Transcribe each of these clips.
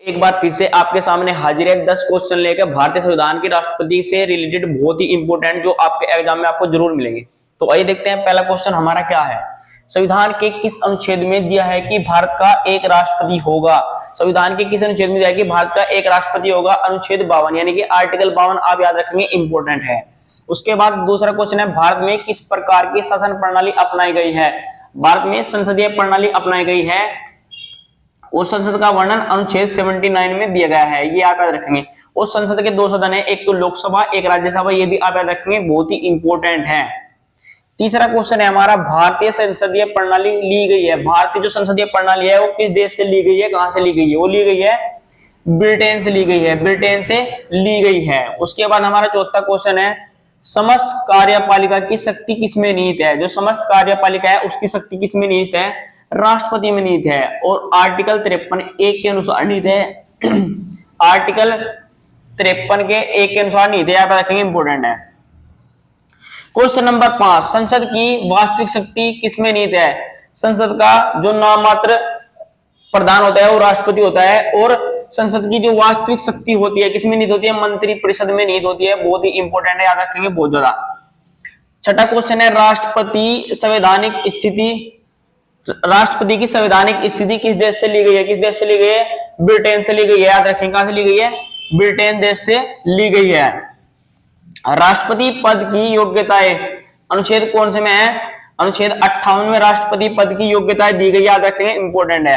एक बार फिर से आपके सामने हाजिर है 10 क्वेश्चन लेकर भारतीय संविधान के राष्ट्रपति से रिलेटेड, बहुत ही इंपॉर्टेंट, जो आपके एग्जाम में आपको जरूर मिलेंगे। तो आइए देखते हैं पहला क्वेश्चन हमारा क्या है। संविधान के किस अनुच्छेद में दिया है कि भारत का एक राष्ट्रपति होगा? संविधान के किस अनुच्छेद में दिया है कि भारत का एक राष्ट्रपति होगा? अनुच्छेद 52 यानी कि आर्टिकल 52 आप याद रखेंगे, इंपॉर्टेंट है। उसके बाद दूसरा क्वेश्चन है, भारत में किस प्रकार की शासन प्रणाली अपनाई गई है? भारत में संसदीय प्रणाली अपनाई गई है। उस संसद का वर्णन अनुच्छेद 79 में दिया गया है, ये आप याद रखेंगे। उस संसद के दो सदन है, एक तो लोकसभा एक राज्यसभा, ये भी आप याद रखेंगे, बहुत ही इंपॉर्टेंट है। तीसरा क्वेश्चन है हमारा, भारतीय संसदीय प्रणाली ली गई है। भारतीय जो संसदीय प्रणाली है वो किस देश से ली गई है, कहां से ली गई है? वो ली गई है ब्रिटेन से ली गई है, ब्रिटेन से ली गई है। उसके बाद हमारा चौथा क्वेश्चन है, समस्त कार्यपालिका की शक्ति किसमें निहित है? जो समस्त कार्यपालिका है उसकी शक्ति किसमें निहित है? राष्ट्रपति में निहित है, और आर्टिकल 53(1) के अनुसार निहित है। आर्टिकल 53 के 1 के अनुसार निहित है, आप रखेंगे, इंपोर्टेंट है। क्वेश्चन नंबर 5, संसद की वास्तविक शक्ति किसमें निहित है? संसद का जो नाममात्र प्रधान होता है वो राष्ट्रपति होता है, और संसद की जो वास्तविक शक्ति होती है किसमें निहित होती है? मंत्री परिषद में निहित होती है, बहुत ही इंपॉर्टेंट है, याद रखेंगे बहुत ज्यादा। छठा क्वेश्चन है, राष्ट्रपति की संवैधानिक स्थिति किस देश से ली गई है? किस देश से ली गई है? ब्रिटेन से ली गई है, याद रखेंगे, कहां से ली गई है? ब्रिटेन देश से ली गई है। राष्ट्रपति पद की योग्यताएं अनुच्छेद कौन से में है? अनुच्छेद 58 में राष्ट्रपति पद की योग्यताएं दी गई, याद रखेंगे, इंपॉर्टेंट है।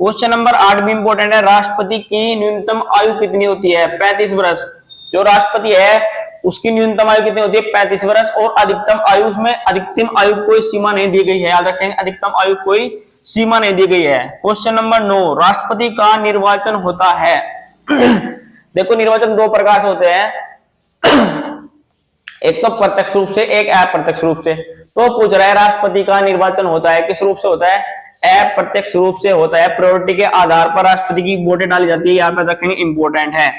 क्वेश्चन नंबर 8 भी इंपॉर्टेंट है, राष्ट्रपति की न्यूनतम आयु कितनी होती है? 35 वर्ष। जो राष्ट्रपति है उसकी न्यूनतम आयु कितनी होती है? 35 वर्ष, और अधिकतम आयु, उसमें अधिकतम आयु कोई सीमा नहीं दी गई है, याद रखेंगे, अधिकतम आयु कोई सीमा नहीं दी गई है। क्वेश्चन नंबर 9, राष्ट्रपति का निर्वाचन होता है। देखो, निर्वाचन दो प्रकार से होते हैं, एक तो प्रत्यक्ष रूप से, एक अप्रत्यक्ष रूप से। तो पूछ रहा है राष्ट्रपति का निर्वाचन होता है किस रूप से होता है? अप्रत्यक्ष रूप से होता है। प्रायोरिटी के आधार पर राष्ट्रपति की वोटें डाली जाती है, यहाँ पे रखेंगे, इंपॉर्टेंट है।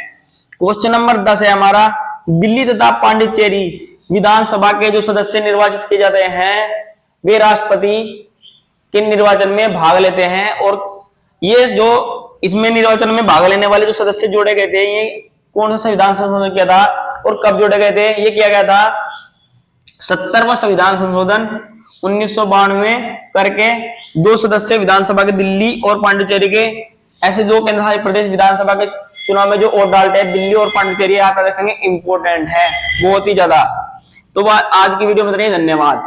क्वेश्चन नंबर 10 है हमारा, दिल्ली तथा पांडिचेरी विधानसभा के जो सदस्य निर्वाचित किए जाते हैं वे राष्ट्रपति के निर्वाचन में भाग लेते हैं, और ये जो इसमें निर्वाचन में भाग लेने वाले जो सदस्य जोड़े गए थे, ये कौन सा संविधान संशोधन किया था और कब जोड़े गए थे? ये किया गया था 70वां संविधान संशोधन 1992 करके। दो सदस्य विधानसभा के दिल्ली और पांडिचेरी के, ऐसे दो केंद्र शासित प्रदेश विधानसभा के चुनाव में जो वोट डालते हैं, दिल्ली और पांडिचेरी, आप रखेंगे, इंपॉर्टेंट है बहुत ही ज्यादा। तो आज की वीडियो में इतना ही, धन्यवाद।